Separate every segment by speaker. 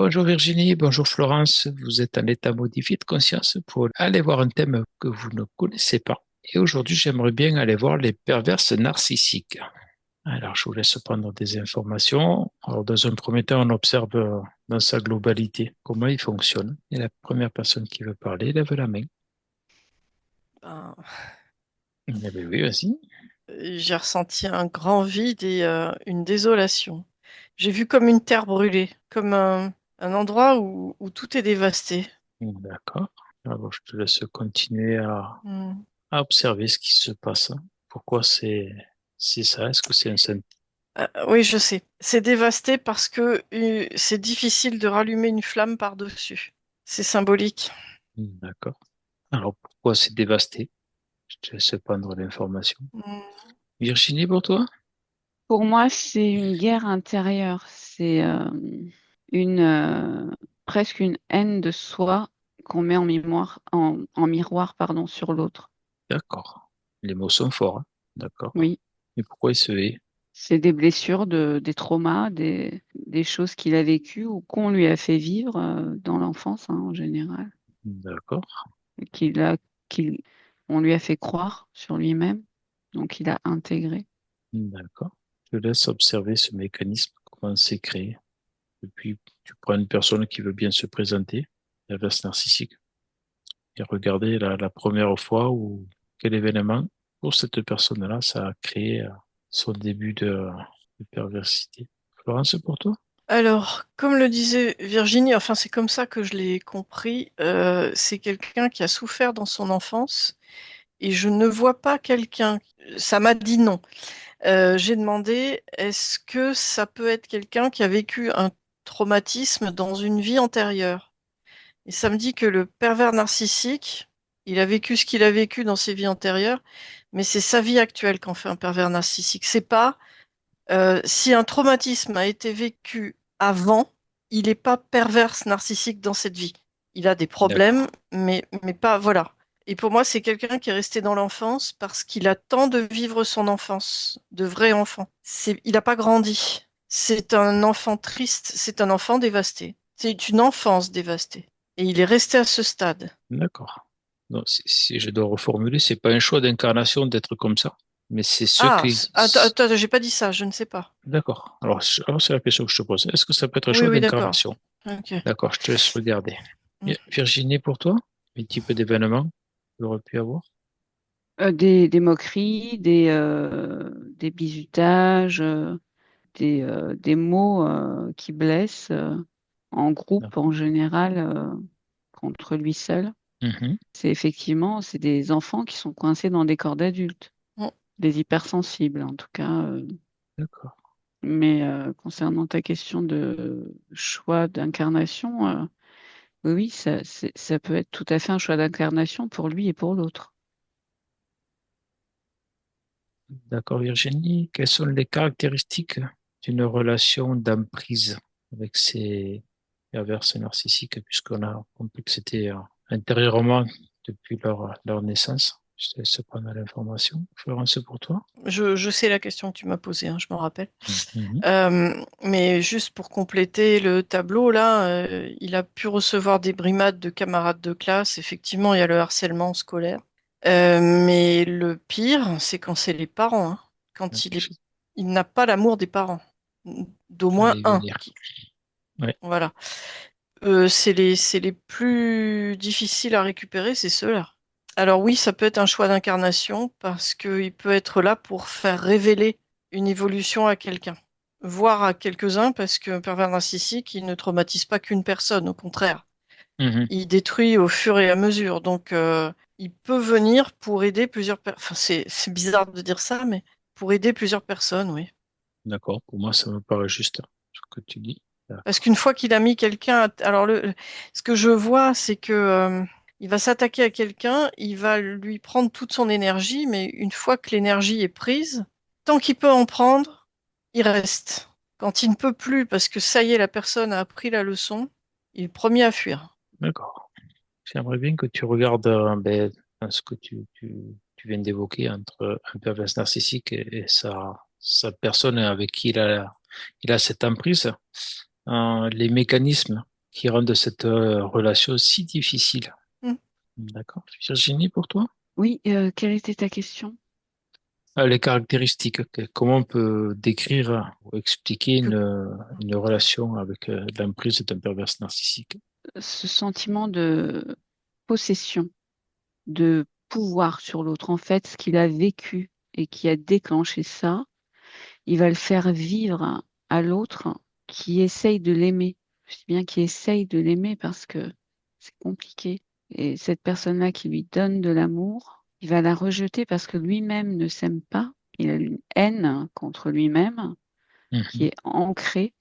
Speaker 1: Bonjour Virginie, bonjour Florence, vous êtes en état modifié de conscience pour aller voir un thème que vous ne connaissez pas. Et aujourd'hui, j'aimerais bien aller voir les perverses narcissiques. Alors, je vous laisse prendre des informations. Alors, dans un premier temps, on observe dans sa globalité comment il fonctionne. Et la première personne qui veut parler, lève la main.
Speaker 2: Ben,
Speaker 1: Eh bien oui, vas-y.
Speaker 2: j'ai ressenti un grand vide et une désolation. J'ai vu comme une terre brûlée, comme un endroit où tout est dévasté.
Speaker 1: D'accord. Alors, je te laisse continuer
Speaker 2: Hmm.
Speaker 1: à observer ce qui se passe. Pourquoi c'est ça? Est-ce que c'est un symptôme?
Speaker 2: Oui, je sais. C'est dévasté parce que c'est difficile de rallumer une flamme par-dessus. C'est symbolique.
Speaker 1: D'accord. Alors, pourquoi c'est dévasté? Je te laisse prendre l'information.
Speaker 2: Hmm.
Speaker 1: Virginie, pour toi?
Speaker 3: Pour moi, c'est une guerre intérieure. C'est une presque une haine de soi qu'on met en miroir, pardon, sur l'autre.
Speaker 1: D'accord. Les mots sont forts, hein. D'accord.
Speaker 3: Oui,
Speaker 1: Et pourquoi il se hait?
Speaker 3: c'est des blessures, des traumas, des choses qu'il a vécues ou qu'on lui a fait vivre dans l'enfance, hein, en général,
Speaker 1: D'accord.
Speaker 3: et qu'il, on lui a fait croire sur lui-même, donc il a intégré.
Speaker 1: D'accord. Je te laisse observer ce mécanisme, comment c'est créé. Et puis, tu prends une personne qui veut bien se présenter, l'inverse narcissique, et regarder la première fois où quel événement, pour cette personne-là, ça a créé son début de perversité. Florence, pour toi?
Speaker 2: Alors, comme le disait Virginie, enfin c'est comme ça que je l'ai compris, c'est quelqu'un qui a souffert dans son enfance et je ne vois pas quelqu'un. Ça m'a dit non. J'ai demandé, est-ce que ça peut être quelqu'un qui a vécu un traumatisme dans une vie antérieure? Et ça me dit que le pervers narcissique, il a vécu ce qu'il a vécu dans ses vies antérieures, mais c'est sa vie actuelle qu'en fait un pervers narcissique. C'est pas si un traumatisme a été vécu avant, il n'est pas perverse narcissique dans cette vie. Il a des problèmes,
Speaker 1: D'accord.
Speaker 2: mais pas, voilà. Et pour moi, c'est quelqu'un qui est resté dans l'enfance parce qu'il attend de vivre son enfance, de vrai enfant. Il n'a pas grandi. C'est un enfant triste, c'est un enfant dévasté. C'est une enfance dévastée. Et il est resté à ce stade.
Speaker 1: D'accord. Donc, si je dois reformuler, c'est pas un choix d'incarnation d'être comme ça, mais c'est ce
Speaker 2: Ah,
Speaker 1: qui.
Speaker 2: attends, attends, j'ai pas dit ça, je ne sais pas.
Speaker 1: D'accord. Alors, c'est la question que je te pose. Est-ce que ça peut être un
Speaker 2: Oui,
Speaker 1: choix
Speaker 2: oui, d'accord.
Speaker 1: d'incarnation?
Speaker 2: Ok.
Speaker 1: D'accord, je te laisse regarder.
Speaker 2: Mm.
Speaker 1: Virginie, pour toi, quel type d'événement tu aurais pu avoir?
Speaker 3: Des moqueries, des bizutages, des mots qui blessent en
Speaker 1: Non.
Speaker 3: groupe en général contre lui seul.
Speaker 1: Mhm.
Speaker 3: C'est des enfants qui sont coincés dans des corps d'adultes,
Speaker 2: Mm.
Speaker 3: des hypersensibles en tout cas.
Speaker 1: D'accord.
Speaker 3: Mais concernant ta question de choix d'incarnation, oui, oui, ça peut être tout à fait un choix d'incarnation pour lui et pour l'autre.
Speaker 1: D'accord, Virginie. Quelles sont les caractéristiques d'une relation d'emprise avec ces perverses narcissiques, puisqu'on a compris que c'était intérieurement depuis leur naissance? Je te laisse prendre l'information. Florence, pour toi?
Speaker 2: Je sais la question que tu m'as posée, hein, je m'en rappelle.
Speaker 1: Mhm.
Speaker 2: Mais juste pour compléter le tableau, là, il a pu recevoir des brimades de camarades de classe. Effectivement, il y a le harcèlement scolaire. Mais le pire, c'est quand c'est les parents, hein. Quand il n'a pas l'amour des parents, d'au moins
Speaker 1: J'allais y
Speaker 2: un.
Speaker 1: venir. Ouais,
Speaker 2: Voilà. C'est les plus difficiles à récupérer, c'est ceux-là. Alors oui, ça peut être un choix d'incarnation parce qu'il peut être là pour faire révéler une évolution à quelqu'un, voire à quelques-uns, parce qu'un pervers narcissique, il ne traumatise pas qu'une personne, au contraire.
Speaker 1: Mhm.
Speaker 2: Il détruit au fur et à mesure. Donc, il peut venir pour aider plusieurs personnes. Enfin, c'est bizarre de dire ça, mais pour aider plusieurs personnes, oui.
Speaker 1: D'accord. Pour moi, ça me paraît juste ce que tu dis.
Speaker 2: Parce
Speaker 1: D'accord.
Speaker 2: qu'une fois qu'il a mis quelqu'un, alors ce que je vois, c'est que il va s'attaquer à quelqu'un, il va lui prendre toute son énergie, mais une fois que l'énergie est prise, tant qu'il peut en prendre, il reste. Quand il ne peut plus, parce que ça y est, la personne a appris la leçon, il est le premier à fuir.
Speaker 1: D'accord. J'aimerais bien que tu regardes dans ce que tu viens d'évoquer entre un pervers narcissique et sa personne avec qui il a cette emprise, les mécanismes. qui rendent cette relation si difficile.
Speaker 2: Mm.
Speaker 1: D'accord. Virginie, pour toi?
Speaker 3: Oui, quelle était ta question?
Speaker 1: Les caractéristiques, comment on peut décrire ou expliquer
Speaker 2: Que-
Speaker 1: une relation avec l'emprise d'un pervers narcissique?
Speaker 3: Ce sentiment de possession, de pouvoir sur l'autre. En fait, ce qu'il a vécu et qui a déclenché ça, il va le faire vivre à l'autre qui essaye de l'aimer. Je dis bien qui essaye de l'aimer parce que c'est compliqué. Et cette personne-là qui lui donne de l'amour, il va la rejeter parce que lui-même ne s'aime pas. Il a une haine contre lui-même qui
Speaker 1: Mhm.
Speaker 3: est ancrée.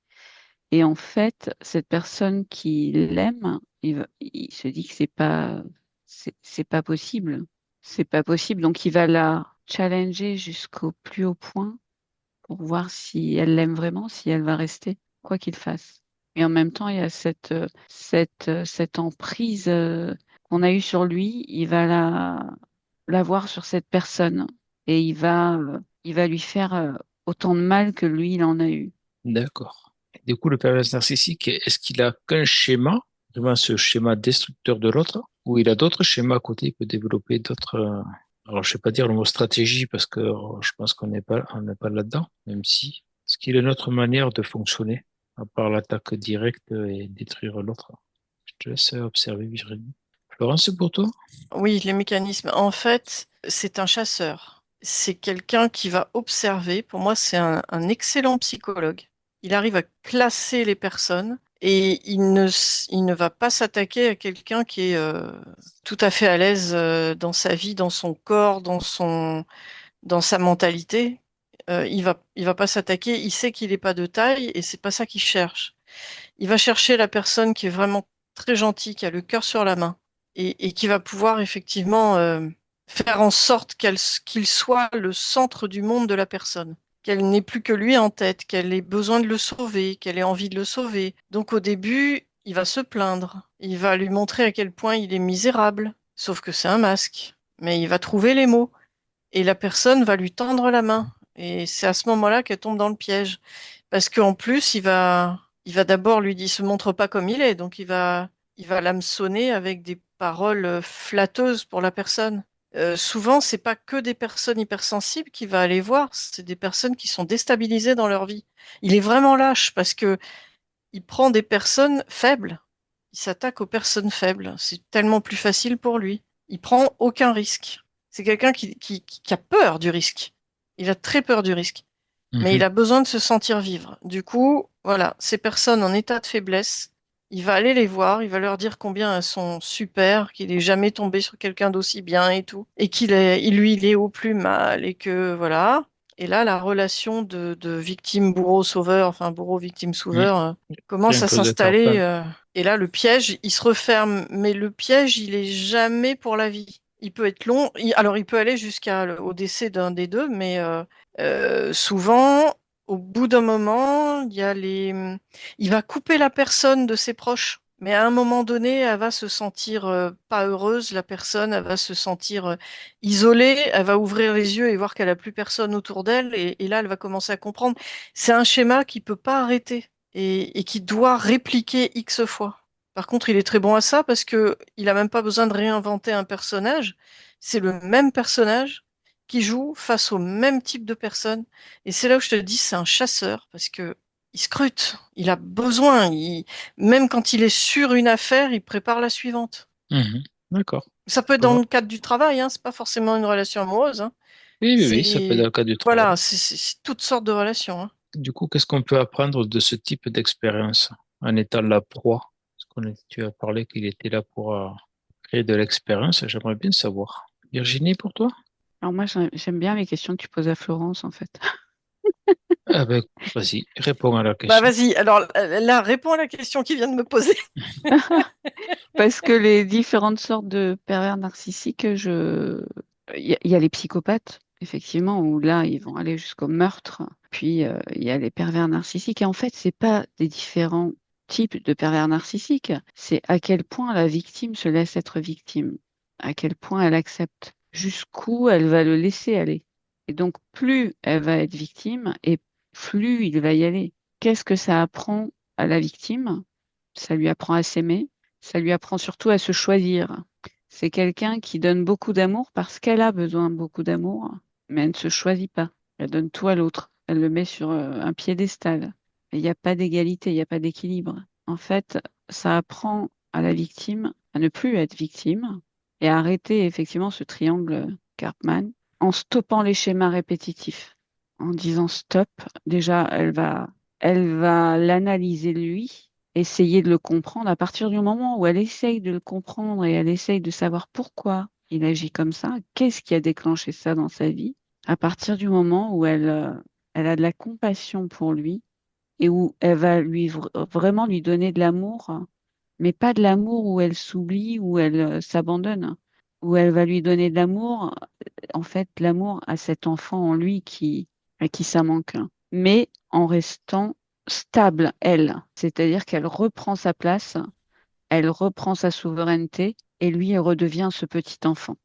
Speaker 3: Et en fait, cette personne qui l'aime, il se dit que c'est pas possible. C'est pas possible. Donc, il va la challenger jusqu'au plus haut point pour voir si elle l'aime vraiment, si elle va rester, quoi qu'il fasse. Et en même temps, il y a cette emprise qu'on a eue sur lui. Il va la voir sur cette personne et il va lui faire autant de mal que lui, il en a eu.
Speaker 1: D'accord. Du coup, le pervers narcissique, est-ce qu'il a qu'un schéma, vraiment ce schéma destructeur de l'autre, ou il a d'autres schémas à côté, il peut développer d'autres. Alors, je ne vais pas dire le mot stratégie parce que je pense on n'est pas là-dedans, même si. Est-ce qu'il a une autre manière de fonctionner, à part l'attaque directe et détruire l'autre? Je te laisse observer, Virginie. Florence, c'est pour toi?
Speaker 2: Oui, les mécanismes. En fait, c'est un chasseur. C'est quelqu'un qui va observer. Pour moi, c'est un excellent psychologue. Il arrive à classer les personnes et il ne va pas s'attaquer à quelqu'un qui est tout à fait à l'aise dans sa vie, dans son corps, dans sa mentalité. Il va pas s'attaquer. Il sait qu'il n'est pas de taille et c'est pas ça qu'il cherche. Il va chercher la personne qui est vraiment très gentille, qui a le cœur sur la main et qui va pouvoir effectivement faire en sorte qu'il soit le centre du monde de la personne, qu'elle n'ait plus que lui en tête, qu'elle ait besoin de le sauver, qu'elle ait envie de le sauver. Donc au début, il va se plaindre, il va lui montrer à quel point il est misérable, sauf que c'est un masque, mais il va trouver les mots et la personne va lui tendre la main. Et c'est à ce moment-là qu'elle tombe dans le piège. Parce qu'en plus, il va d'abord lui dire, il se montre pas comme il est, donc il va l'hameçonner avec des paroles flatteuses pour la personne. Souvent, c'est pas que des personnes hypersensibles qu'il va aller voir, c'est des personnes qui sont déstabilisées dans leur vie. Il est vraiment lâche parce que il prend des personnes faibles. Il s'attaque aux personnes faibles. C'est tellement plus facile pour lui. Il prend aucun risque. C'est quelqu'un qui a peur du risque. Il a très peur du risque. Mais il
Speaker 1: Mhm.
Speaker 2: a besoin de se sentir vivre. Du coup, voilà, ces personnes en état de faiblesse, il va aller les voir, il va leur dire combien elles sont super, qu'il est jamais tombé sur quelqu'un d'aussi bien et tout, et lui, il est au plus mal, et que voilà. Et là, la relation de victime-bourreau-sauveur, enfin
Speaker 1: Mhm.
Speaker 2: bourreau-victime-sauveur,
Speaker 1: Crée
Speaker 2: commence
Speaker 1: un
Speaker 2: à
Speaker 1: closet par
Speaker 2: s'installer.
Speaker 1: femme.
Speaker 2: Et là, le piège, il se referme. Mais le piège, il est jamais pour la vie. Il peut être long. Alors, il peut aller jusqu'au décès d'un des deux, mais souvent, au bout d'un moment, il va couper la personne de ses proches. Mais à un moment donné, elle va se sentir pas heureuse, la personne, elle va se sentir isolée, elle va ouvrir les yeux et voir qu'elle a plus personne autour d'elle, et là, elle va commencer à comprendre. C'est un schéma qui peut pas arrêter et qui doit répliquer X fois. Par contre, il est très bon à ça parce que il a même pas besoin de réinventer un personnage. C'est le même personnage qui joue face au même type de personne. Et c'est là où je te dis, c'est un chasseur parce que il scrute. Il a besoin. Même quand il est sur une affaire, il prépare la suivante.
Speaker 1: Mhm. D'accord.
Speaker 2: Ça peut être
Speaker 1: Je
Speaker 2: dans
Speaker 1: vois.
Speaker 2: le cadre du travail, hein. C'est pas forcément une relation amoureuse, hein.
Speaker 1: Oui, oui, oui, ça peut être dans
Speaker 2: C'est
Speaker 1: le cas du travail.
Speaker 2: voilà, c'est toutes sortes de relations, hein.
Speaker 1: Du coup, qu'est-ce qu'on peut apprendre de ce type d'expérience en étant la proie? Tu as parlé qu'il était là pour créer de l'expérience. J'aimerais bien savoir. Virginie, pour toi?
Speaker 3: Alors moi, j'aime bien les questions que tu poses à Florence, en fait.
Speaker 1: Ah ben, vas-y, réponds à la
Speaker 2: Bah
Speaker 1: question.
Speaker 2: vas-y, alors là, réponds à la question qu'il vient de me poser.
Speaker 3: Parce que les différentes sortes de pervers narcissiques, il y a les psychopathes, effectivement, où là, ils vont aller jusqu'au meurtre. Puis, il y a les pervers narcissiques. Et en fait, c'est pas des différents types de pervers narcissiques. C'est à quel point la victime se laisse être victime. À quel point elle accepte. Jusqu'où elle va le laisser aller. Et donc, plus elle va être victime et plus il va y aller. Qu'est-ce que ça apprend à la victime? Ça lui apprend à s'aimer. Ça lui apprend surtout à se choisir. C'est quelqu'un qui donne beaucoup d'amour parce qu'elle a besoin de beaucoup d'amour, mais elle ne se choisit pas. Elle donne tout à l'autre. Elle le met sur un piédestal. Il n'y a pas d'égalité, il n'y a pas d'équilibre. En fait, ça apprend à la victime à ne plus être victime et à arrêter effectivement ce triangle Karpman en stoppant les schémas répétitifs. En disant stop, déjà, elle va l'analyser lui, essayer de le comprendre. À partir du moment où elle essaye de le comprendre et elle essaye de savoir pourquoi il agit comme ça, qu'est-ce qui a déclenché ça dans sa vie, à partir du moment où elle a de la compassion pour lui et où elle va vraiment lui donner de l'amour, mais pas de l'amour où elle s'oublie, où elle s'abandonne, où elle va lui donner de l'amour, en fait, l'amour à cet enfant en lui à qui ça manque, hein. Mais en restant stable, elle. C'est-à-dire qu'elle reprend sa place, elle reprend sa souveraineté, et lui, elle redevient ce petit enfant.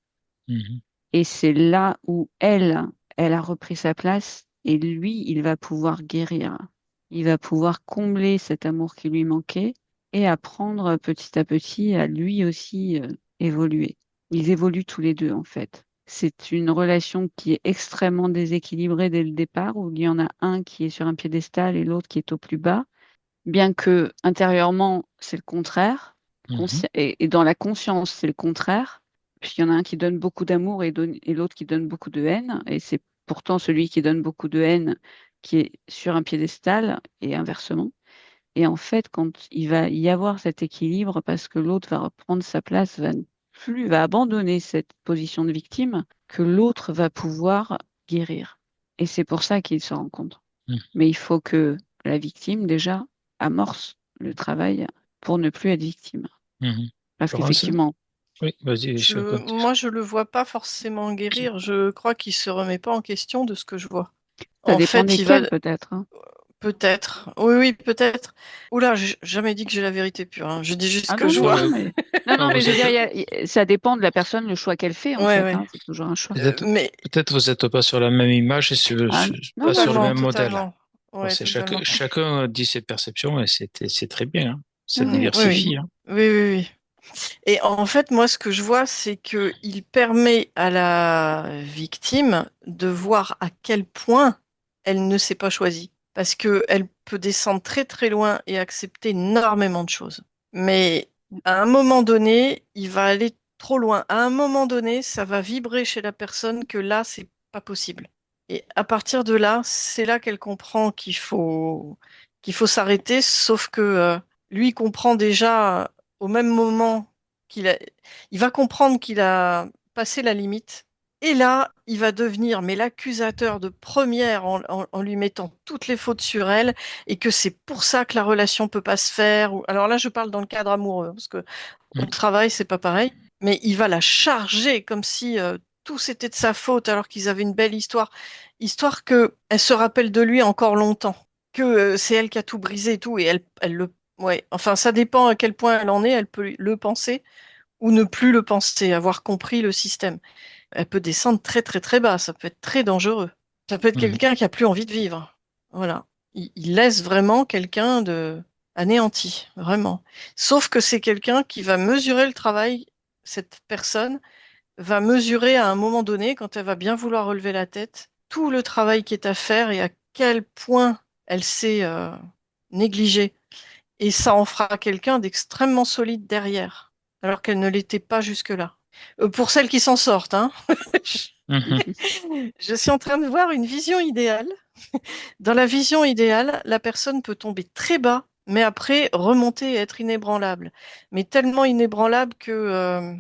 Speaker 1: Mhm.
Speaker 3: Et c'est là où elle a repris sa place, et lui, il va pouvoir guérir. Il va pouvoir combler cet amour qui lui manquait et apprendre petit à petit à lui aussi évoluer. Ils évoluent tous les deux, en fait. C'est une relation qui est extrêmement déséquilibrée dès le départ, où il y en a un qui est sur un piédestal et l'autre qui est au plus bas, bien que intérieurement, c'est le contraire,
Speaker 1: Mhm.
Speaker 3: et dans la conscience, c'est le contraire, puisqu'il y en a un qui donne beaucoup d'amour et l'autre qui donne beaucoup de haine, et c'est pourtant celui qui donne beaucoup de haine qui est sur un piédestal, et inversement. Et en fait, quand il va y avoir cet équilibre, parce que l'autre va reprendre sa place, va abandonner cette position de victime, que l'autre va pouvoir guérir. Et c'est pour ça qu'ils se rencontrent. Mais il faut que la victime, déjà, amorce le travail pour ne plus être victime.
Speaker 1: Mhm.
Speaker 3: Parce
Speaker 1: Florence?
Speaker 3: qu'effectivement,
Speaker 1: Oui, vas-y, je continue.
Speaker 2: Moi, je le vois pas forcément guérir. Je crois qu'il se remet pas en question de ce que je vois.
Speaker 3: ça
Speaker 2: En
Speaker 3: dépend
Speaker 2: fait, il va
Speaker 3: desquels peut-être, hein.
Speaker 2: peut-être. Oui, oui, peut-être. Oula, j'ai jamais dit que j'ai la vérité pure, hein. Je dis juste ce
Speaker 3: Ah
Speaker 2: que
Speaker 3: non,
Speaker 2: je
Speaker 3: non,
Speaker 2: vois.
Speaker 1: Ouais,
Speaker 3: non, mais non,
Speaker 1: non,
Speaker 3: non, mais
Speaker 1: vous
Speaker 3: je veux
Speaker 1: êtes
Speaker 3: dire, ça dépend de la personne, le choix qu'elle fait en
Speaker 2: Ouais,
Speaker 3: fait,
Speaker 2: ouais.
Speaker 3: hein. C'est toujours un choix.
Speaker 1: peut-être
Speaker 2: Mais
Speaker 1: peut-être vous n'êtes pas sur la même image et
Speaker 3: Ah non,
Speaker 1: pas
Speaker 3: non,
Speaker 1: sur le
Speaker 3: non.
Speaker 2: totalement,
Speaker 1: même modèle.
Speaker 2: totalement.
Speaker 1: Bon,
Speaker 2: Ouais, totalement.
Speaker 1: chacun dit ses perceptions et c'est très bien, hein. Ça
Speaker 3: Non, non,
Speaker 2: Oui, oui.
Speaker 1: diversifie, hein.
Speaker 2: Oui, oui, oui. Et en fait, moi, ce que je vois, c'est que il permet à la victime de voir à quel point elle ne s'est pas choisie. Parce que elle peut descendre très très loin et accepter énormément de choses. Mais à un moment donné, il va aller trop loin. À un moment donné, ça va vibrer chez la personne que là, c'est pas possible. Et à partir de là, c'est là qu'elle comprend qu'il faut s'arrêter, sauf que lui comprend déjà au même moment qu'il a, il va comprendre qu'il a passé la limite. Et là, il va devenir mais l'accusateur de première en lui mettant toutes les fautes sur elle et que c'est pour ça que la relation peut pas se faire. Alors là, je parle dans le cadre amoureux, hein, parce que au
Speaker 1: Mm.
Speaker 2: travail, c'est pas pareil. Mais il va la charger comme si tout c'était de sa faute alors qu'ils avaient une belle histoire. Histoire que elle se rappelle de lui encore longtemps. Que c'est elle qui a tout brisé et tout. Et elle le. Ouais, enfin, ça dépend à quel point elle en est. Elle peut le penser ou ne plus le penser, avoir compris le système. Elle peut descendre très, très, très bas. Ça peut être très dangereux. Ça peut être
Speaker 1: Mhm.
Speaker 2: quelqu'un qui a plus envie de vivre. Voilà. Il laisse vraiment quelqu'un de anéanti, vraiment. Sauf que c'est quelqu'un qui va mesurer le travail. Cette personne va mesurer à un moment donné, quand elle va bien vouloir relever la tête, tout le travail qui est à faire et à quel point elle s'est négligée. Et ça en fera quelqu'un d'extrêmement solide derrière, alors qu'elle ne l'était pas jusque-là. Pour celles qui s'en sortent, hein.
Speaker 1: Mhm.
Speaker 2: Je suis en train de voir une vision idéale. Dans la vision idéale, la personne peut tomber très bas, mais après remonter et être inébranlable. Mais tellement inébranlable que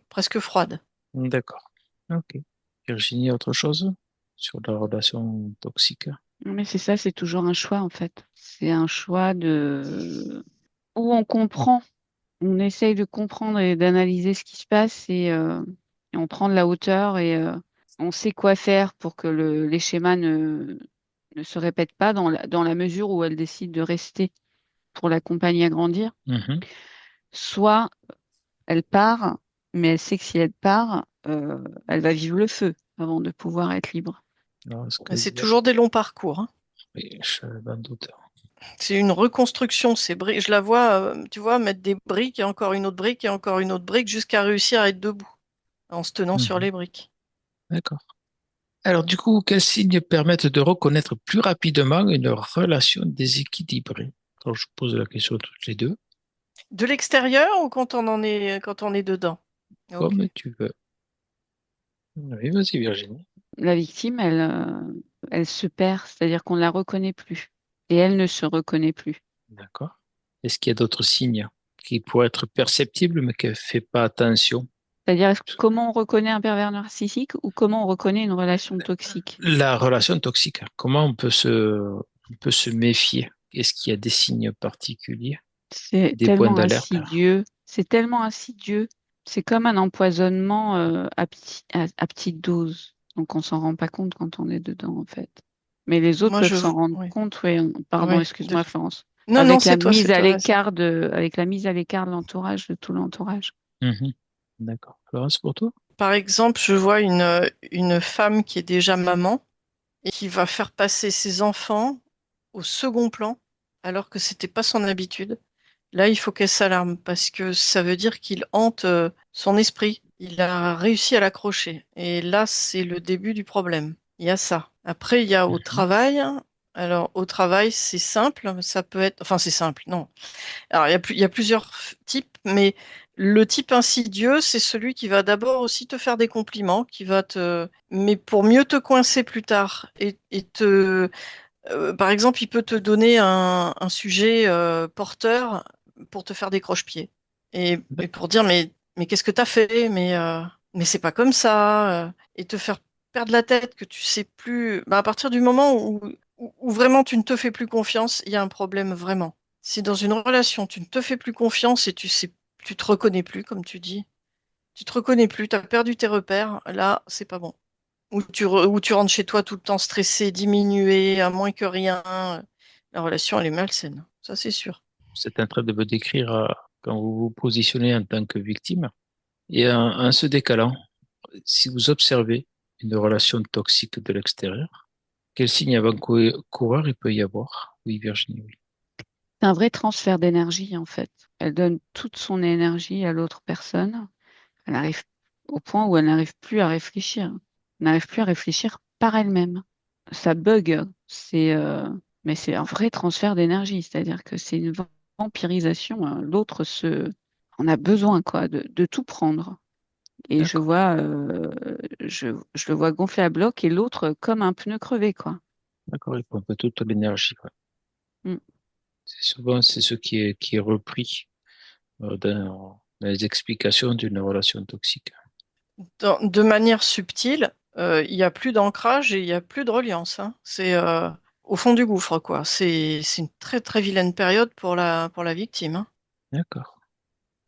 Speaker 2: presque froide.
Speaker 1: D'accord. Ok. Virginie, autre chose sur la relation toxique?
Speaker 3: Non, mais c'est ça, c'est toujours un choix en fait. C'est un choix où on comprend, on essaye de comprendre et d'analyser ce qui se passe et on prend de la hauteur et on sait quoi faire pour que les schémas ne se répètent pas dans la mesure où elle décide de rester pour l'accompagner à grandir.
Speaker 1: Mhm.
Speaker 3: Soit elle part, mais elle sait que si elle part, elle va vivre le feu avant de pouvoir être libre.
Speaker 1: Alors, est-ce
Speaker 2: Mais
Speaker 1: qu'il
Speaker 2: c'est
Speaker 1: y a...
Speaker 2: toujours des longs parcours, hein.
Speaker 1: Oui, je m'en doute.
Speaker 2: C'est une reconstruction. Je la vois, tu vois, mettre des briques et encore une autre brique et encore une autre brique jusqu'à réussir à être debout en se tenant sur
Speaker 1: Mhm.
Speaker 2: les briques.
Speaker 1: D'accord. Alors, du coup, quels signes permettent de reconnaître plus rapidement une relation déséquilibrée? Alors, je pose la question à toutes les deux,
Speaker 2: De l'extérieur ou quand on est dedans? Ok.
Speaker 1: comme tu veux. Oui, vas-y, Virginie.
Speaker 3: La victime, elle se perd, c'est-à-dire qu'on ne la reconnaît plus. Et elle ne se reconnaît plus.
Speaker 1: D'accord. Est-ce qu'il y a d'autres signes qui pourraient être perceptibles, mais qu'elle ne fait pas attention?
Speaker 3: C'est-à-dire, comment on reconnaît un pervers narcissique ou comment on reconnaît une relation toxique?
Speaker 1: La relation toxique, comment on peut se méfier? Est-ce qu'il y a des signes particuliers,
Speaker 3: C'est
Speaker 1: des points
Speaker 3: tellement
Speaker 1: d'alerte?
Speaker 3: insidieux. C'est tellement insidieux. C'est comme un empoisonnement à petite dose. Donc, on s'en rend pas compte quand on est dedans, en fait. Mais les autres
Speaker 2: Moi,
Speaker 3: peuvent s'en rendre
Speaker 2: oui,
Speaker 3: compte. Oui, pardon,
Speaker 2: oui.
Speaker 3: excuse-moi, Florence.
Speaker 2: Non, non,
Speaker 3: Avec la
Speaker 2: c'est toi,
Speaker 3: mise
Speaker 2: c'est
Speaker 3: à
Speaker 2: toi, vas-y.
Speaker 3: l'écart avec la mise à l'écart de l'entourage, de tout l'entourage.
Speaker 1: Mhm. D'accord. Florence, pour toi?
Speaker 2: Par exemple, je vois une femme qui est déjà maman et qui va faire passer ses enfants au second plan, alors que c'était pas son habitude. Là, il faut qu'elle s'alarme parce que ça veut dire qu'il hante son esprit. Il a réussi à l'accrocher. Et là, c'est le début du problème. Il y a ça. Après, il y a au
Speaker 1: Mhm.
Speaker 2: travail. Alors, au travail, c'est simple. Ça peut être, enfin, c'est simple. Non. Alors, il y a plusieurs types, mais le type insidieux, c'est celui qui va d'abord aussi te faire des compliments, mais pour mieux te coincer plus tard par exemple, il peut te donner un sujet porteur pour te faire des croche-pieds et pour dire mais qu'est-ce que t'as fait? Mais c'est pas comme ça et te faire perdre la tête que tu sais plus. Bah, à partir du moment où vraiment tu ne te fais plus confiance, il y a un problème vraiment. Si dans une relation tu ne te fais plus confiance et tu te reconnais plus, comme tu dis, tu te reconnais plus, tu as perdu tes repères, là, c'est pas bon. Ou tu rentres chez toi tout le temps stressé, diminué, à moins que rien. La relation, elle est malsaine. Ça, c'est sûr.
Speaker 1: C'est en train de me décrire quand vous vous positionnez en tant que victime. Et en se décalant, si vous observez une relation toxique de l'extérieur, quel signe avant-coureur il peut y avoir? Oui, Virginie, oui.
Speaker 3: C'est un vrai transfert d'énergie, en fait. Elle donne toute son énergie à l'autre personne. Elle arrive au point où elle n'arrive plus à réfléchir. Elle n'arrive plus à réfléchir par elle-même. Ça bug. Mais c'est un vrai transfert d'énergie. C'est-à-dire que c'est une vampirisation, hein. On a besoin, quoi, de tout prendre. Et
Speaker 1: D'accord,
Speaker 3: je le vois gonfler à bloc et l'autre comme un pneu crevé, quoi.
Speaker 1: d'accord, il prend un peu toute l'énergie. Ouais.
Speaker 3: Mm.
Speaker 1: C'est ce qui est repris dans les explications d'une relation toxique.
Speaker 2: De manière subtile, il n'y a plus d'ancrage et il n'y a plus de reliance, hein. C'est au fond du gouffre, quoi. C'est une très, très vilaine période pour pour la victime, hein.
Speaker 1: D'accord.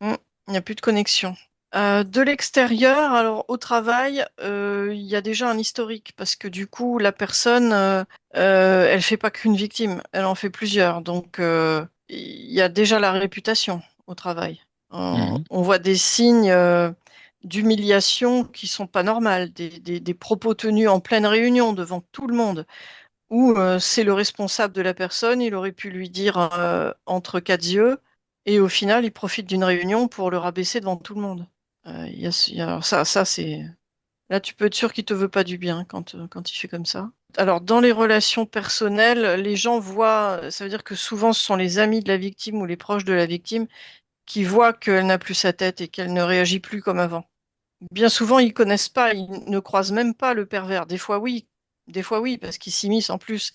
Speaker 2: Mm. Il n'y a plus de connexion. De l'extérieur, alors au travail, il y a déjà un historique parce que du coup, la personne, elle fait pas qu'une victime, elle en fait plusieurs. Donc, il y a déjà la réputation au travail.
Speaker 1: Mhm.
Speaker 2: On voit des signes d'humiliation qui sont pas normales, des propos tenus en pleine réunion devant tout le monde, où c'est le responsable de la personne, il aurait pu lui dire entre quatre yeux, et au final, il profite d'une réunion pour le rabaisser devant tout le monde. Alors ça c'est. Là, tu peux être sûr qu'il te veut pas du bien quand il fait comme ça. Alors, dans les relations personnelles, les gens voient, ça veut dire que souvent, ce sont les amis de la victime ou les proches de la victime qui voient qu'elle n'a plus sa tête et qu'elle ne réagit plus comme avant. Bien souvent, ils connaissent pas, ils ne croisent même pas le pervers. Des fois oui, parce qu'il s'immisce en plus.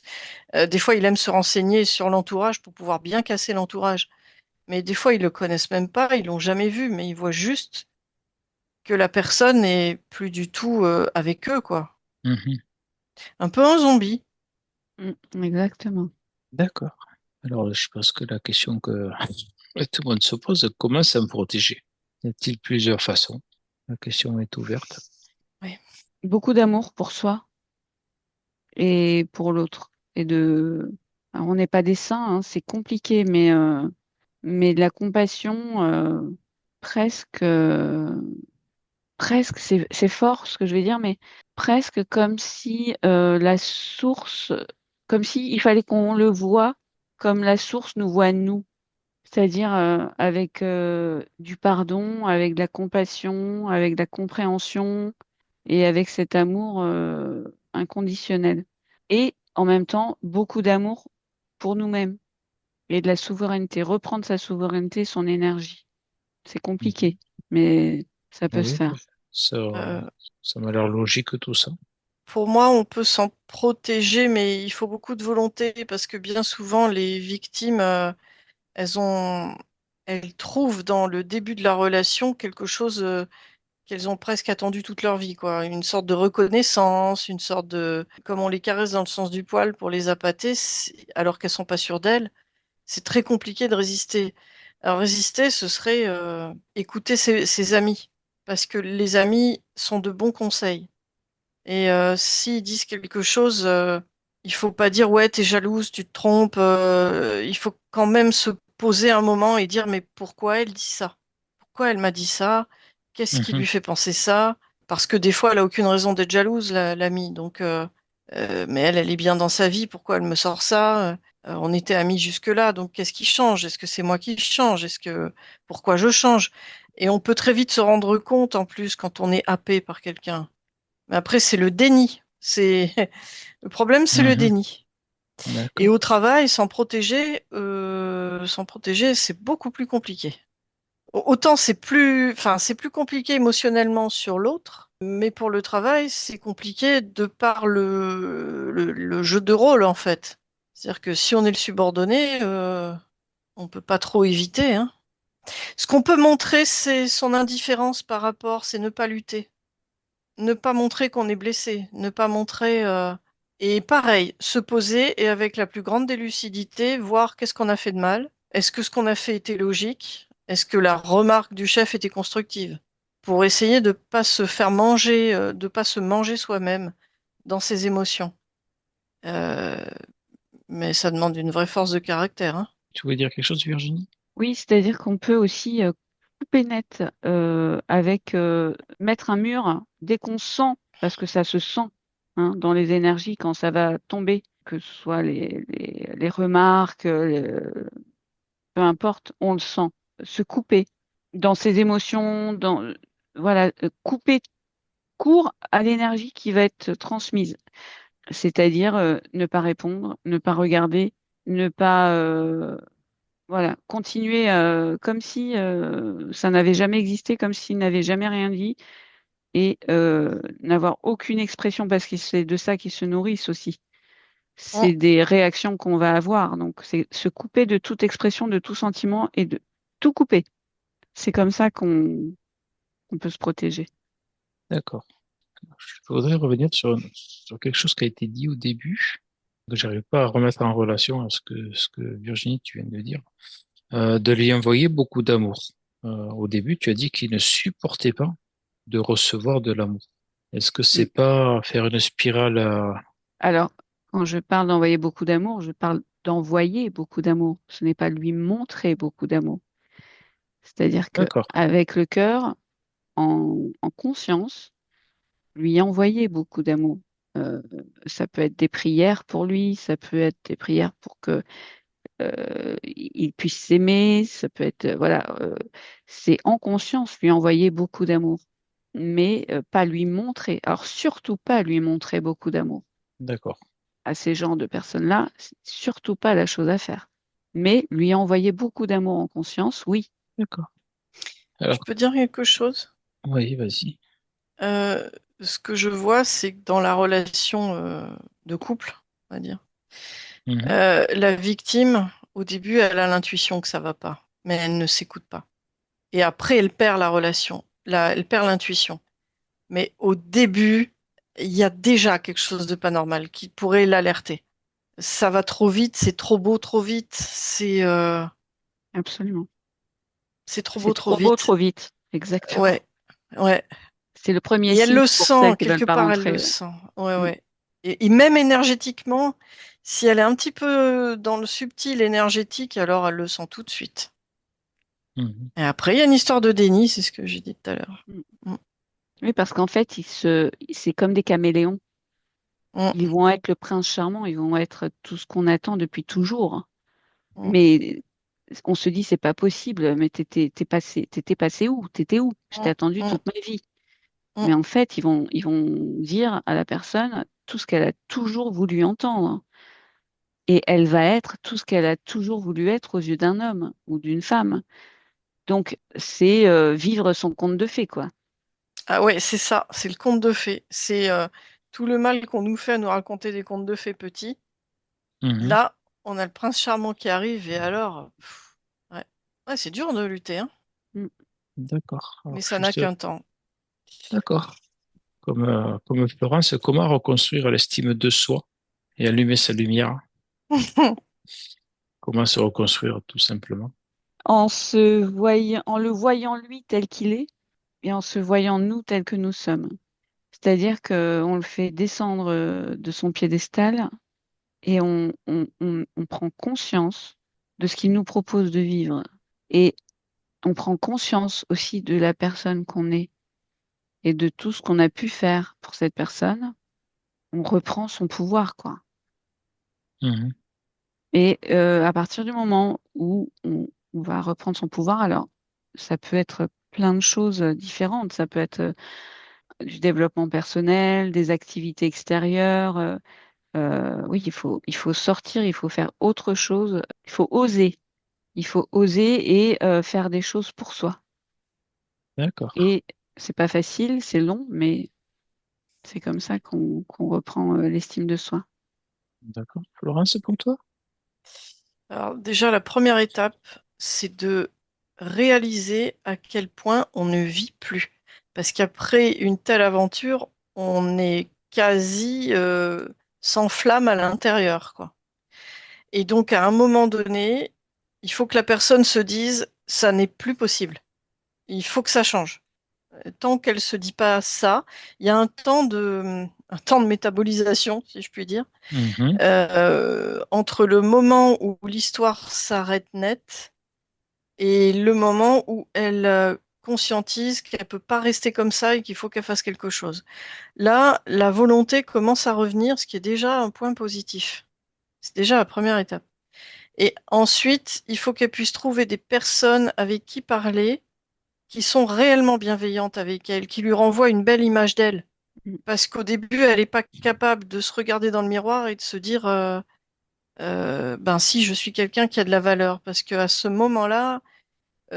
Speaker 2: Des fois, il aime se renseigner sur l'entourage pour pouvoir bien casser l'entourage. Mais des fois, ils le connaissent même pas, ils l'ont jamais vu, mais ils voient juste que la personne n'est plus du tout avec eux, quoi.
Speaker 1: Mhm.
Speaker 2: Un peu un zombie.
Speaker 3: Exactement.
Speaker 1: D'accord. Alors, je pense que la question que tout le monde se pose, comment s'en protéger? Y a-t-il plusieurs façons? La question est ouverte.
Speaker 2: Ouais.
Speaker 3: Beaucoup d'amour pour soi et pour l'autre. Alors, on n'est pas des saints, hein, c'est compliqué, mais de la compassion, presque, presque, c'est fort ce que je vais dire, mais presque comme si la source, comme si il fallait qu'on le voie comme la source nous voit nous, c'est-à-dire avec du pardon, avec de la compassion, avec de la compréhension et avec cet amour inconditionnel. Et en même temps, beaucoup d'amour pour nous-mêmes et de la souveraineté, reprendre sa souveraineté, son énergie. C'est
Speaker 1: Mhm.
Speaker 3: compliqué, mais ça peut se
Speaker 1: Oui,
Speaker 3: faire.
Speaker 1: ça,
Speaker 2: Euh,
Speaker 1: ça m'a l'air logique tout ça.
Speaker 2: pour moi, on peut s'en protéger, mais il faut beaucoup de volonté parce que bien souvent, les victimes, elles ont, elles trouvent dans le début de la relation quelque chose qu'elles ont presque attendu toute leur vie, quoi. Une sorte de reconnaissance, une sorte de, comme on les caresse dans le sens du poil pour les appâter, alors qu'elles sont pas sûres d'elles, c'est très compliqué de résister. Alors résister, ce serait écouter ses amis, parce que les amis sont de bons conseils. Et s'ils disent quelque chose, il faut pas dire ouais, t'es jalouse, tu te trompes. Il faut quand même se poser un moment et dire mais pourquoi elle dit ça? Pourquoi elle m'a dit ça? Qu'est-ce qui
Speaker 1: Mhm.
Speaker 2: lui fait penser ça? Parce que des fois, elle a aucune raison d'être jalouse, l'amie. Donc, mais elle est bien dans sa vie. Pourquoi elle me sort ça? On était amis jusque-là. Donc, qu'est-ce qui change? Est-ce que c'est moi qui change? Pourquoi je change? Et on peut très vite se rendre compte, en plus, quand on est happé par quelqu'un. Mais après, c'est le déni. C'est le problème, c'est le
Speaker 1: Mhm.
Speaker 2: déni. Et
Speaker 1: D'accord.
Speaker 2: au travail, s'en protéger, c'est beaucoup plus compliqué. Autant c'est plus compliqué émotionnellement sur l'autre, mais pour le travail, c'est compliqué de par le jeu de rôle, en fait. C'est-à-dire que si on est le subordonné, on peut pas trop éviter, hein. Ce qu'on peut montrer, c'est son indifférence par rapport, c'est ne pas lutter, ne pas montrer qu'on est blessé, ne pas montrer. Et pareil, se poser et avec la plus grande des lucidités, voir qu'est-ce qu'on a fait de mal. Est-ce que ce qu'on a fait était logique? Est-ce que la remarque du chef était constructive? Pour essayer de pas se faire manger, de pas se manger soi-même dans ses émotions. Euh, mais ça demande une vraie force de caractère, hein.
Speaker 1: Tu voulais dire quelque chose, Virginie?
Speaker 3: Oui, c'est-à-dire qu'on peut aussi couper net avec mettre un mur dès qu'on sent, parce que ça se sent hein, dans les énergies quand ça va tomber, que ce soit les remarques, peu importe, on le sent. Se couper dans ses émotions, voilà, couper court à l'énergie qui va être transmise. C'est-à-dire ne pas répondre, ne pas regarder, ne pas voilà, continuer comme si ça n'avait jamais existé, comme s'il n'avait jamais rien dit, et n'avoir aucune expression parce que c'est de ça qu'ils se nourrissent aussi.
Speaker 2: On-
Speaker 3: C'est des réactions qu'on va avoir. Donc, c'est se couper de toute expression, de tout sentiment et de tout couper. C'est comme ça qu'on peut se protéger.
Speaker 1: D'accord. Je voudrais revenir sur quelque chose qui a été dit au début, que j'arrive pas à remettre en relation à ce que Virginie, tu viens de dire, de lui envoyer beaucoup d'amour. Au début, tu as dit qu'il ne supportait pas de recevoir de l'amour. Est-ce que c'est
Speaker 3: Mm.
Speaker 1: pas faire une spirale
Speaker 3: Alors, quand je parle d'envoyer beaucoup d'amour, je parle d'envoyer beaucoup d'amour. Ce n'est pas lui montrer beaucoup d'amour. C'est-à-dire que
Speaker 1: D'accord.
Speaker 3: avec le cœur, en conscience, lui envoyer beaucoup d'amour. Euh, Ça peut être des prières pour lui, ça peut être des prières pour que il puisse s'aimer, ça peut être voilà, c'est en conscience lui envoyer beaucoup d'amour, mais pas lui montrer. Alors surtout pas lui montrer beaucoup d'amour
Speaker 1: D'accord.
Speaker 3: à ces genres de personnes-là, c'est surtout pas la chose à faire. Mais lui envoyer beaucoup d'amour en conscience, oui.
Speaker 1: D'accord.
Speaker 2: je
Speaker 1: Alors,
Speaker 2: peux dire quelque chose?
Speaker 1: oui, vas-y.
Speaker 2: Euh, ce que je vois, c'est que dans la relation de couple, on va dire,
Speaker 1: Mhm.
Speaker 2: la victime, au début, elle a l'intuition que ça va pas, mais elle ne s'écoute pas. Et après, elle perd la relation, elle perd l'intuition. Mais au début, il y a déjà quelque chose de pas normal qui pourrait l'alerter. Ça va trop vite, c'est trop beau trop vite,
Speaker 3: Absolument.
Speaker 2: c'est trop beau
Speaker 3: C'est
Speaker 2: trop
Speaker 3: trop beau,
Speaker 2: vite.
Speaker 3: trop vite. Exactement.
Speaker 2: Ouais, ouais.
Speaker 3: C'est le premier
Speaker 2: Et elle
Speaker 3: signe
Speaker 2: le
Speaker 3: pour celles
Speaker 2: sent,
Speaker 3: qui veulent
Speaker 2: quelque
Speaker 3: pas
Speaker 2: part, elle le
Speaker 3: rentrer.
Speaker 2: sent. Ouais,
Speaker 3: Mm.
Speaker 2: ouais. Et même énergétiquement, si elle est un petit peu dans le subtil énergétique, alors elle le sent tout de suite.
Speaker 1: Mhm.
Speaker 2: Et après, il y a une histoire de déni, c'est ce que j'ai dit tout à l'heure.
Speaker 3: Mm.
Speaker 2: Mm,
Speaker 3: Oui, parce qu'en fait, c'est comme des caméléons.
Speaker 2: mm.
Speaker 3: Ils vont être le prince charmant, ils vont être tout ce qu'on attend depuis toujours. Mais on se dit, c'est pas possible, mais t'étais passé où? T'étais où? Je t'ai attendu toute ma vie. Mais en fait, ils vont dire à la personne tout ce qu'elle a toujours voulu entendre. Et elle va être tout ce qu'elle a toujours voulu être aux yeux d'un homme ou d'une femme. Donc, c'est vivre son conte de fées, quoi.
Speaker 2: Ah ouais, c'est ça, c'est le conte de fées. C'est tout le mal qu'on nous fait à nous raconter des contes de fées petits.
Speaker 1: Mhm.
Speaker 2: Là, on a le prince charmant qui arrive et alors, ouais. Ouais, c'est dur de lutter, hein,
Speaker 3: Mm.
Speaker 1: D'accord.
Speaker 2: mais
Speaker 1: Alors,
Speaker 2: ça n'a
Speaker 1: juste,
Speaker 2: qu'un temps.
Speaker 1: d'accord. Comme Florence, comment reconstruire l'estime de soi et allumer sa lumière? Comment se reconstruire tout simplement?
Speaker 3: En le voyant lui tel qu'il est et en se voyant nous tels que nous sommes. C'est-à-dire qu'on le fait descendre de son piédestal et on prend conscience de ce qu'il nous propose de vivre. Et on prend conscience aussi de la personne qu'on est et de tout ce qu'on a pu faire pour cette personne. On reprend son pouvoir, quoi.
Speaker 1: Mhm.
Speaker 3: Et à partir du moment où on va reprendre son pouvoir, alors ça peut être plein de choses différentes. Ça peut être du développement personnel, des activités extérieures. Oui, il faut sortir, il faut faire autre chose. Il faut oser. Il faut oser et faire des choses pour soi.
Speaker 1: D'accord.
Speaker 3: Et c'est pas facile, c'est long, mais c'est comme ça qu'on reprend l'estime de soi.
Speaker 1: D'accord. Florence, pour toi?
Speaker 2: Alors déjà, la première étape, c'est de réaliser à quel point on ne vit plus. Parce qu'après une telle aventure, on est quasi sans flamme à l'intérieur, quoi. Et donc, à un moment donné, il faut que la personne se dise, ça n'est plus possible. Il faut que ça change. Tant qu'elle se dit pas ça, il y a un temps de métabolisation, si je puis dire,
Speaker 1: Mhm.
Speaker 2: entre le moment où l'histoire s'arrête net et le moment où elle conscientise qu'elle peut pas rester comme ça et qu'il faut qu'elle fasse quelque chose. Là, la volonté commence à revenir, ce qui est déjà un point positif. C'est déjà la première étape. Et ensuite, il faut qu'elle puisse trouver des personnes avec qui parler, qui sont réellement bienveillantes avec elle, qui lui renvoient une belle image d'elle.
Speaker 3: Mm.
Speaker 2: Parce qu'au début, elle n'est pas capable de se regarder dans le miroir et de se dire, ben si, je suis quelqu'un qui a de la valeur. Parce qu'à ce moment-là,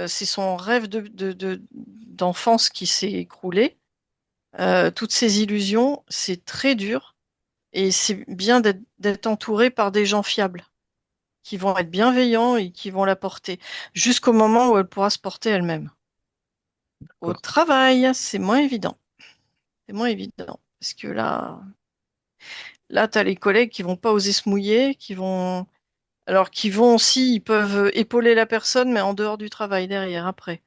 Speaker 2: c'est son rêve d'enfance qui s'est écroulé. Toutes ces illusions, c'est très dur. Et c'est bien d'être entouré par des gens fiables, qui vont être bienveillants et qui vont la porter, jusqu'au moment où elle pourra se porter elle-même. Au
Speaker 1: D'accord.
Speaker 2: travail, c'est moins évident. C'est moins évident. Parce que là, tu as les collègues qui vont pas oser se mouiller, qui vont aussi, ils peuvent épauler la personne, mais en dehors du travail, derrière, après.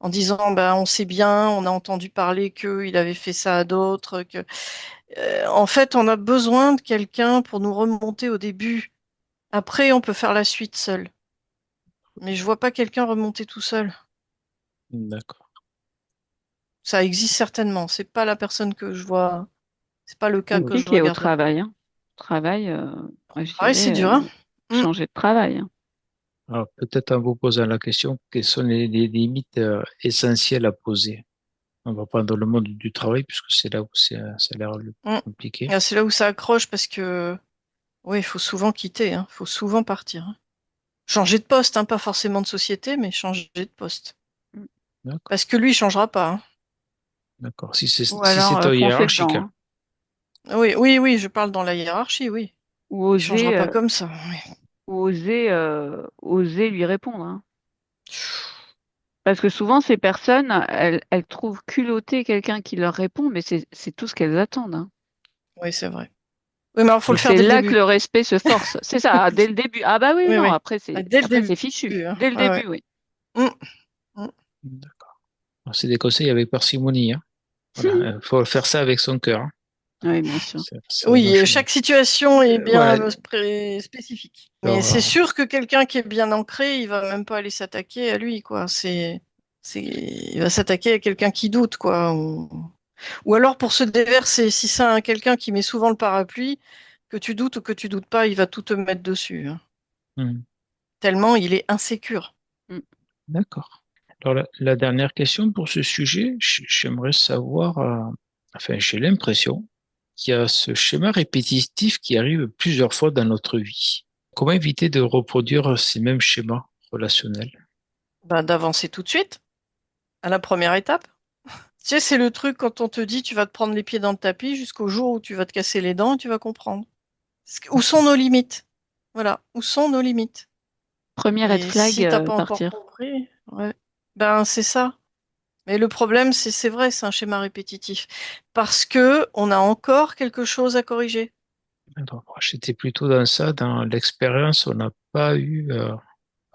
Speaker 2: En disant, ben, on sait bien, on a entendu parler qu'il avait fait ça à d'autres, que, en fait, on a besoin de quelqu'un pour nous remonter au début. Après, on peut faire la suite seul. Mais je vois pas quelqu'un remonter tout seul.
Speaker 1: D'accord.
Speaker 2: Ça existe certainement. C'est pas la personne que je vois. C'est pas le cas que je
Speaker 3: Compliqué au
Speaker 2: regarde là.
Speaker 3: travail, hein. Au travail, moi, je
Speaker 2: Ah ouais, c'est
Speaker 3: dirais
Speaker 2: dur, hein? Mm.
Speaker 3: changer de travail, hein.
Speaker 1: Alors, peut-être en vous posant la question, quelles sont les limites essentielles à poser? On va prendre le monde du travail, puisque c'est là où ça a l'air le plus
Speaker 2: Mm.
Speaker 1: compliqué.
Speaker 2: Ah, c'est là où ça accroche parce que, oui, il faut souvent quitter, hein. Il faut souvent partir, hein. Changer de poste, hein, pas forcément de société, mais changer de poste.
Speaker 3: Mm.
Speaker 1: D'accord.
Speaker 2: Parce que lui, il changera pas, hein.
Speaker 1: D'accord.
Speaker 3: Ou
Speaker 1: Si
Speaker 3: alors
Speaker 1: c'est
Speaker 3: foncer
Speaker 1: hiérarchique,
Speaker 3: dedans,
Speaker 1: hein.
Speaker 3: hein.
Speaker 2: Oui, oui, oui, je parle dans la hiérarchie, oui.
Speaker 3: Ou
Speaker 2: Il changera pas comme ça. Oui.
Speaker 3: oser lui répondre, hein. Parce que souvent, ces personnes, elles trouvent culotté quelqu'un qui leur répond, mais c'est tout ce qu'elles attendent, hein.
Speaker 2: Oui, c'est vrai. Oui, mais alors, faut
Speaker 3: Et
Speaker 2: le faire
Speaker 3: c'est
Speaker 2: dès le
Speaker 3: là que
Speaker 2: début.
Speaker 3: le respect se force. C'est ça, dès le début. Ah bah oui,
Speaker 2: Oui,
Speaker 3: non,
Speaker 2: oui. Ah, dès le
Speaker 3: après
Speaker 2: début,
Speaker 3: c'est fichu.
Speaker 2: hein.
Speaker 3: Dès le
Speaker 2: Ouais, ouais.
Speaker 3: début, oui.
Speaker 2: Mm, mm.
Speaker 1: D'accord. Alors, c'est des conseils avec parcimonie, hein. Voilà. Il faut faire ça avec son cœur, hein.
Speaker 3: Oui, bien sûr.
Speaker 1: C'est
Speaker 2: Oui,
Speaker 1: vachement.
Speaker 2: chaque situation est bien
Speaker 1: Voilà.
Speaker 2: spécifique. Mais c'est
Speaker 1: Alors,
Speaker 2: sûr que quelqu'un qui est bien ancré, il va même pas aller s'attaquer à lui, quoi. Il va s'attaquer à quelqu'un qui doute, quoi. Ou alors pour se déverser, si c'est quelqu'un qui met souvent le parapluie, que tu doutes ou que tu doutes pas, il va tout te mettre dessus, hein.
Speaker 1: hmm.
Speaker 2: tellement il est insécure.
Speaker 1: D'accord. Alors, la dernière question pour ce sujet, j'aimerais savoir, enfin, j'ai l'impression qu'il y a ce schéma répétitif qui arrive plusieurs fois dans notre vie. Comment éviter de reproduire ces mêmes schémas relationnels?
Speaker 2: Ben, d'avancer tout de suite à la première étape. Tu sais, c'est le truc quand on te dit tu vas te prendre les pieds dans le tapis jusqu'au jour où tu vas te casser les dents et tu vas comprendre. Où sont nos limites? Voilà, où sont nos limites?
Speaker 3: Premier red
Speaker 2: Et
Speaker 3: flag,
Speaker 2: si t'as pas encore
Speaker 3: partir.
Speaker 2: compris, ouais, ben c'est ça. Mais le problème, c'est vrai, c'est un schéma répétitif. Parce que on a encore quelque chose à corriger.
Speaker 1: Alors, moi, j'étais plutôt dans ça, dans l'expérience, on n'a pas eu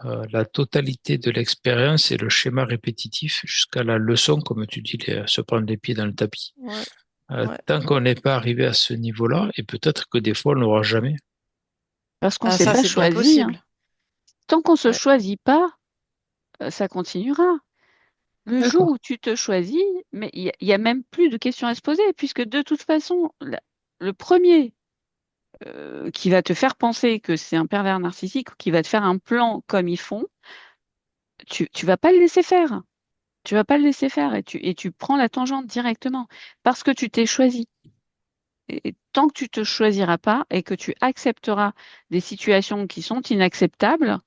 Speaker 1: la totalité de l'expérience et le schéma répétitif jusqu'à la leçon, comme tu dis, se prendre les pieds dans le tapis.
Speaker 2: Ouais, ouais.
Speaker 1: Tant qu'on n'est pas arrivé à ce niveau-là, et peut-être que des fois on l'aura jamais.
Speaker 3: Parce qu'on
Speaker 2: Ah,
Speaker 3: s'est
Speaker 2: ça,
Speaker 3: pas
Speaker 2: c'est bien
Speaker 3: choisi, hein.
Speaker 2: possible.
Speaker 3: Tant qu'on se
Speaker 2: Ouais.
Speaker 3: choisit pas, ça continuera. Le jour
Speaker 1: D'accord.
Speaker 3: où tu te choisis, mais il y a même plus de questions à se poser, puisque de toute façon, le premier qui va te faire penser que c'est un pervers narcissique ou qui va te faire un plan comme ils font, tu vas pas le laisser faire. Tu vas pas le laisser faire et tu prends la tangente directement parce que tu t'es choisi. Et tant que tu te choisiras pas et que tu accepteras des situations qui sont inacceptables,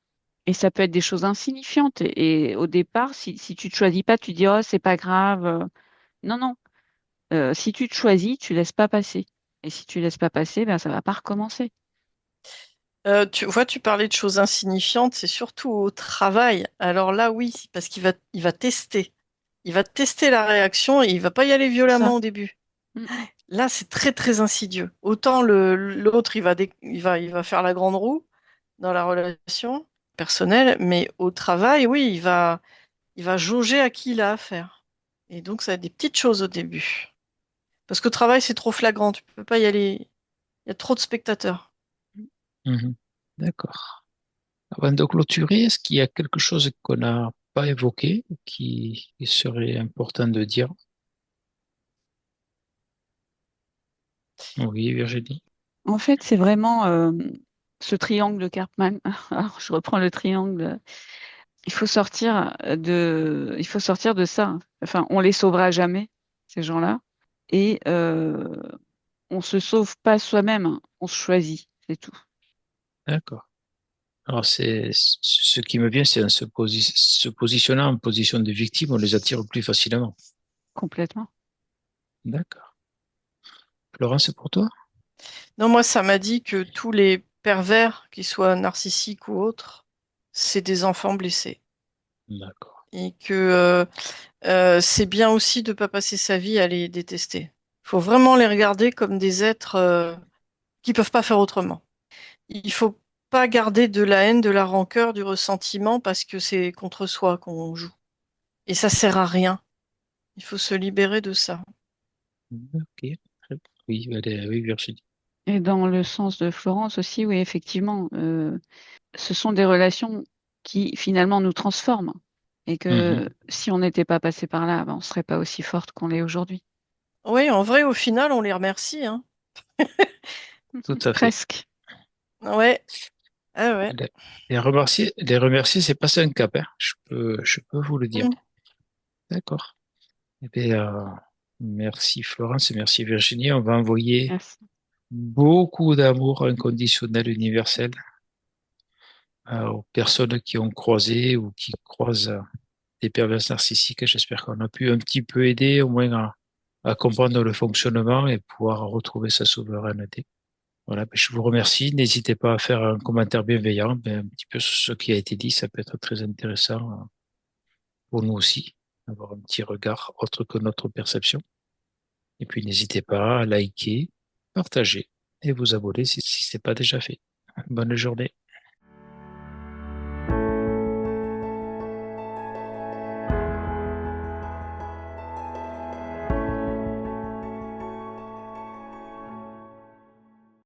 Speaker 3: et ça peut être des choses insignifiantes. Et au départ, si tu te choisis pas, tu dis oh c'est pas grave. Non, non. Si tu te choisis, tu laisses pas passer. Et si tu laisses pas passer, ben ça va pas recommencer.
Speaker 2: Tu vois, tu parlais de choses insignifiantes, c'est surtout au travail. Alors là, oui, parce il va tester. Il va tester la réaction et il va pas y aller
Speaker 3: C'est ça.
Speaker 2: violemment au début.
Speaker 3: Mm.
Speaker 2: Là, c'est très très insidieux. Autant l'autre, il va faire la grande roue dans la relation personnelle, mais au travail, oui, il va jauger à qui il a affaire. Et donc, ça va être des petites choses au début. Parce qu'au travail, c'est trop flagrant, tu peux pas y aller. Il y a trop de spectateurs.
Speaker 1: Mhm. D'accord. Avant de clôturer, est-ce qu'il y a quelque chose qu'on n'a pas évoqué qui serait important de dire? Oui, Virginie.
Speaker 3: En fait, c'est vraiment ce triangle de Karpman. Alors, je reprends le triangle. Il faut sortir de ça. Enfin, on les sauvera jamais, ces gens-là. Et on se sauve pas soi-même, on se choisit, c'est tout,
Speaker 1: D'accord. Alors, ce qui me vient, c'est en se positionnant en position de victime, on les attire plus facilement.
Speaker 3: complètement.
Speaker 1: D'accord. Florence, c'est pour toi?
Speaker 2: Non, moi, ça m'a dit que tous les pervers, qu'ils soient narcissiques ou autres, c'est des enfants blessés.
Speaker 1: D'accord.
Speaker 2: Et que c'est bien aussi de ne pas passer sa vie à les détester. Il faut vraiment les regarder comme des êtres qui peuvent pas faire autrement. Il faut pas garder de la haine, de la rancœur, du ressentiment parce que c'est contre soi qu'on joue. Et ça sert à rien. Il faut se libérer de ça.
Speaker 1: Ok. Oui, oui, Virginie.
Speaker 3: Et dans le sens de Florence aussi, oui, effectivement, ce sont des relations qui finalement nous transforment. Et que
Speaker 1: Mhm.
Speaker 3: si on n'était pas passé par là, ben, on serait pas aussi forte qu'on l'est aujourd'hui.
Speaker 2: Oui, en vrai, au final, on les remercie, hein.
Speaker 1: Tout à fait.
Speaker 3: Presque.
Speaker 2: Ouais, ah ouais.
Speaker 1: Les les remercier, c'est passer un cap, hein. Je peux vous le dire.
Speaker 2: Mm.
Speaker 1: D'accord. Eh bien, merci Florence et merci Virginie. On va envoyer
Speaker 3: Merci.
Speaker 1: beaucoup d'amour inconditionnel universel aux personnes qui ont croisé ou qui croisent des pervers narcissiques. J'espère qu'on a pu un petit peu aider, au moins à comprendre le fonctionnement et pouvoir retrouver sa souveraineté. Voilà, ben, je vous remercie. N'hésitez pas à faire un commentaire bienveillant, ben, un petit peu sur ce qui a été dit. Ça peut être très intéressant pour nous aussi, avoir un petit regard autre que notre perception. Et puis, n'hésitez pas à liker, partager et vous abonner si ce n'est pas déjà fait. Bonne journée.